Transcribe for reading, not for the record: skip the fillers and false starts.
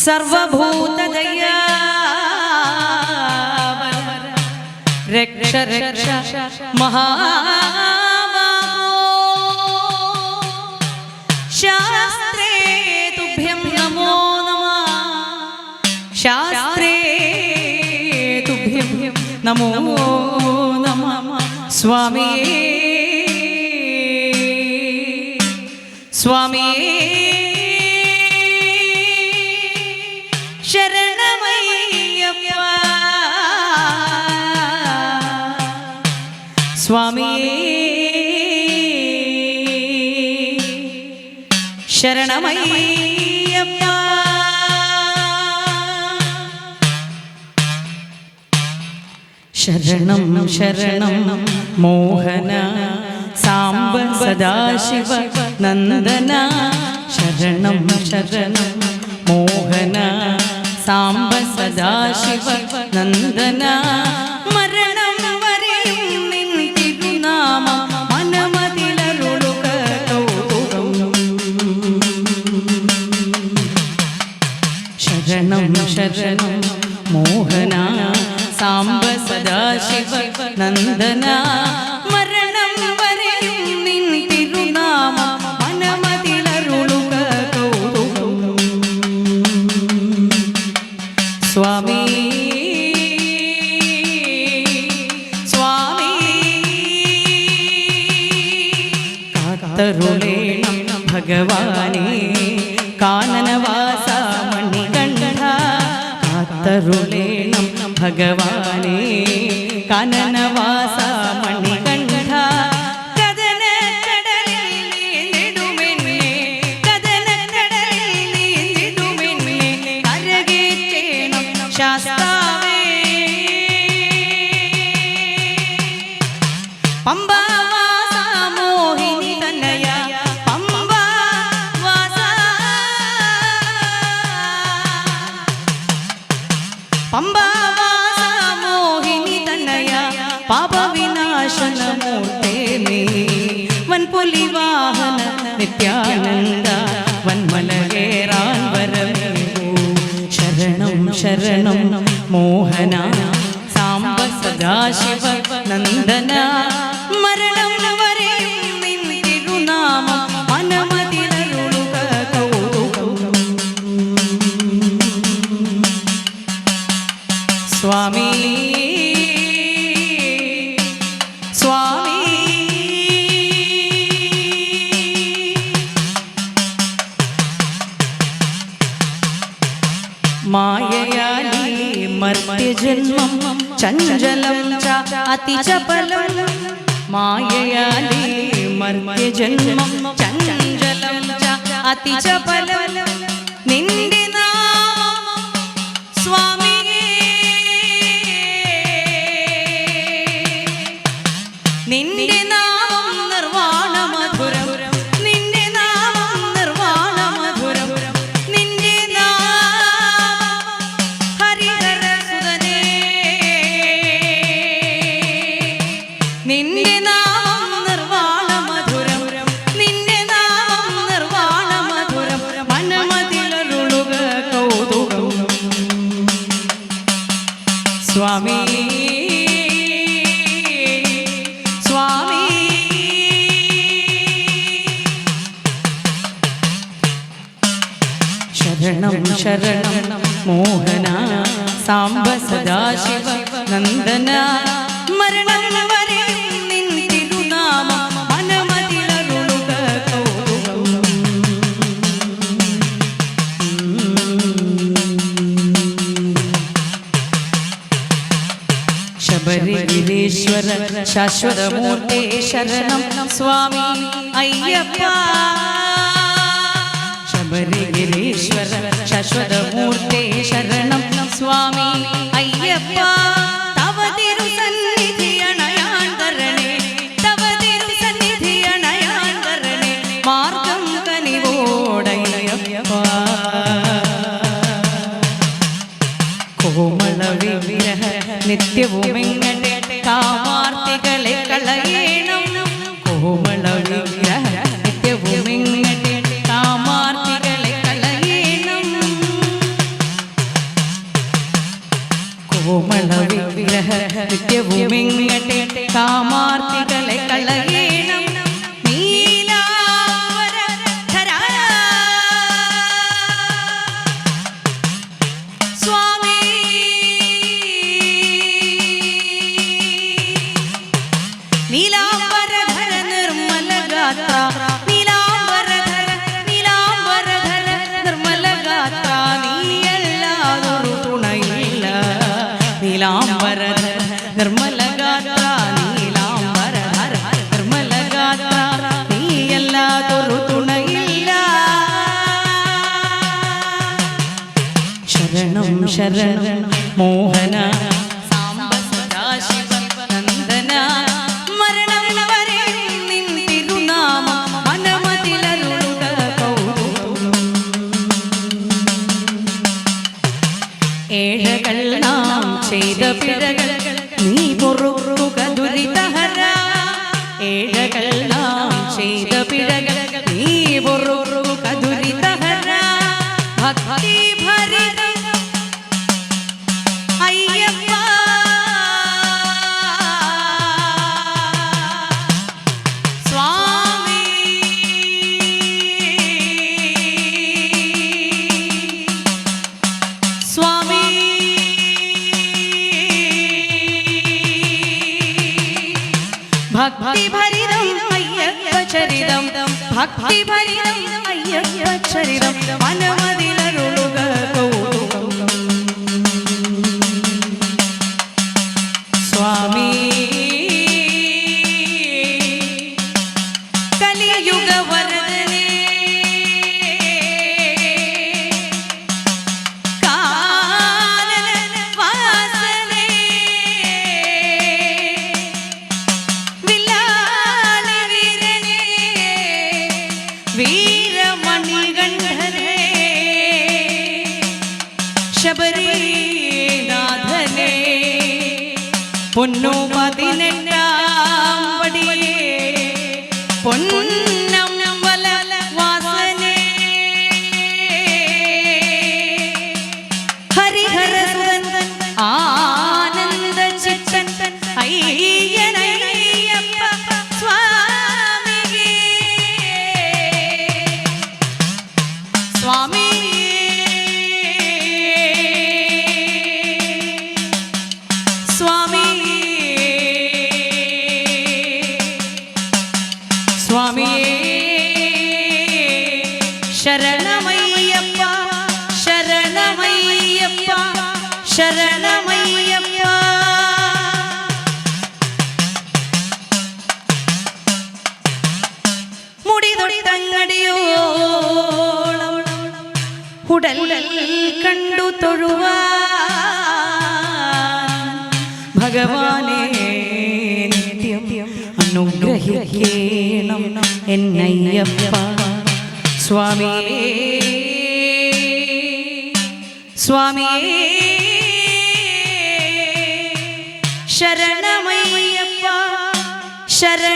സർവഭൂതദയാ രക്ഷ രക്ഷ മഹാബാഹോ ശാസ്ത്രേ തുഭ്യം നമോ നമഃ ശാസ്ത്രേ തുഭ്യം നമോ നമഃ സ്വാമിയേ സ്വാമിയേ ശരണമയ്യപ്പ സ്വാമിയേ ശരണമയ്യപ്പ ശരണം ശരണം മോഹന സാംബ സദാശിവ നന്ദന ശരണം ശരണം മോഹന സാംബ സദാശിവ നന്ദന മരണം വരെയും നിൻ തിരുനാമം മനമതിലരുളുക കൗതുകം ശരണം ശരണം മോഹന സാംബ സദാശിവ നന്ദന മരണം വരെയും നിൻ തിരുനാമം മനമതിലരുളുക കൗതുകം സ്വാമി സ്വാമി കാത്തരുളേണം ഭഗവാനേ കാനനവാസ മണികണ്ഠ കാത്തരുളേണം ഭഗവാനേ കാനനവാസ മണികണ്ഠ ശാസ്താവേ പമ്പാ വാസ മോഹിനി തനയ പമ്പാ വാസ പമ്പാ വാസ മോഹിനി തനയ പാപവിനാശന മൂർത്തേ മേ വൻപുലി വാഹന നിത്യാനന്ദ വന്മലകേറാൻ വരമേ ശരണം ശരണം മോഹന സാംബ സദാശിവ നന്ദന മരണം വരെയും നിൻ തിരുനാമം മനമതിലരുളുക കൗതുകം സ്വാമി സ്വാമി മായയാലി മർത്യജന്മം ചഞ്ചലം ച അതിചപലം മായയാലി മർത്യജന്മം ചഞ്ചലം ച അതിചപലം നിന്റെ നാമം സ്വാമിയേ നിന്റെ നാമം നിർവാണ മധുരം നിന്റെ നാമം നിർവാണ മധുരം നിന്റെ നിന്റെ നാമം നിർവാണ മധുരം നിന്റെ നാമം നിർവാണ മധുരം മനമതിലരുളുക കൗതുകം സ്വാമി സ്വാമി ശരണം ശരണം മോഹന സാംബ സദാശിവ നന്ദന മരണം വരെയും നിൻ തിരുനാമം മനമതിലരുളുക കൗതുകം ശബരിഗിരീശ്വര ശാശ്വതമൂർത്തേ ശരണം സ്വാമി അയ്യപ്പ ശബരിഗിരീശ്വര ശാശ്വതമൂർത്തേ ശരണം സ്വാമി അയ്യപ്പ തവ തിരുസന്നിധി അണയാൻ തരണേ തവ തിരുസന്നിധി അണയാൻ തരണേ മാർഗം കനിവോടയ്യപ്പ കോമള വിഗ്രഹ നിത്യവുമെങ്ങനെ കാമാർത്തികളെ കളയണം കോമള വിഗ്രഹ നിത്യവുമെങ്ങനെ കാമാർത്തികളെ കളയണം ശരണം മോഹന സാംബ സദാശിവ നന്ദന മരണം വരെ നിൻ തിരുനാമ മനമതിലരുളുക കൗതുകം ഏഴകൾ നാം ചെയ്ത പിഴകൾ നീ പൊറുക്കുക ദുരിതഹര ഏഴകൾ നാം ചെയ്ത പിഴകൾ നീ പൊറുക്കുക ദുരിതഹര ഭക്തി ഭരിതം അയ്യപ്പ സ്വാമി സ്വാമി ഭക്തി ഭരിതം അയ്യപ്പ ചരിതം ഭക്തി ഭരിതം അയ്യപ്പ ചരിതം മനമതിലരുളുക കൗതുകം സ്വാമി കലിയുഗ വരദനേ കാനന വാസനേ വില്ലാളി വീരനേ വീരമണികണ്ഠനേ ശബരീനാഥനേ പൊന്നു 18-ാം പടിയേ പൊന്നമ്പല വാസനേ ഹരിഹരസുതൻ ആനന്ദ ചിത്തൻ അയ്യനയ്യപ്പ സ്വാമിയേ സ്വാമി സ്വാമി സ്വാമിയേ ശരണമയ്യപ്പ ശരണമയ്യപ്പ ശരണമയ്യപ്പ മുടി തൊട്ടങ്ങടിയോളം ഉടൽ കണ്ടു തൊഴുവാൻ ഭഗവാനെ നിത്യം അനുഗ്രഹിക്കേണം എന്നയ്യപ്പ സ്വാമിയേ സ്വാമിയേ ശരണമയ്യപ്പ ശരണ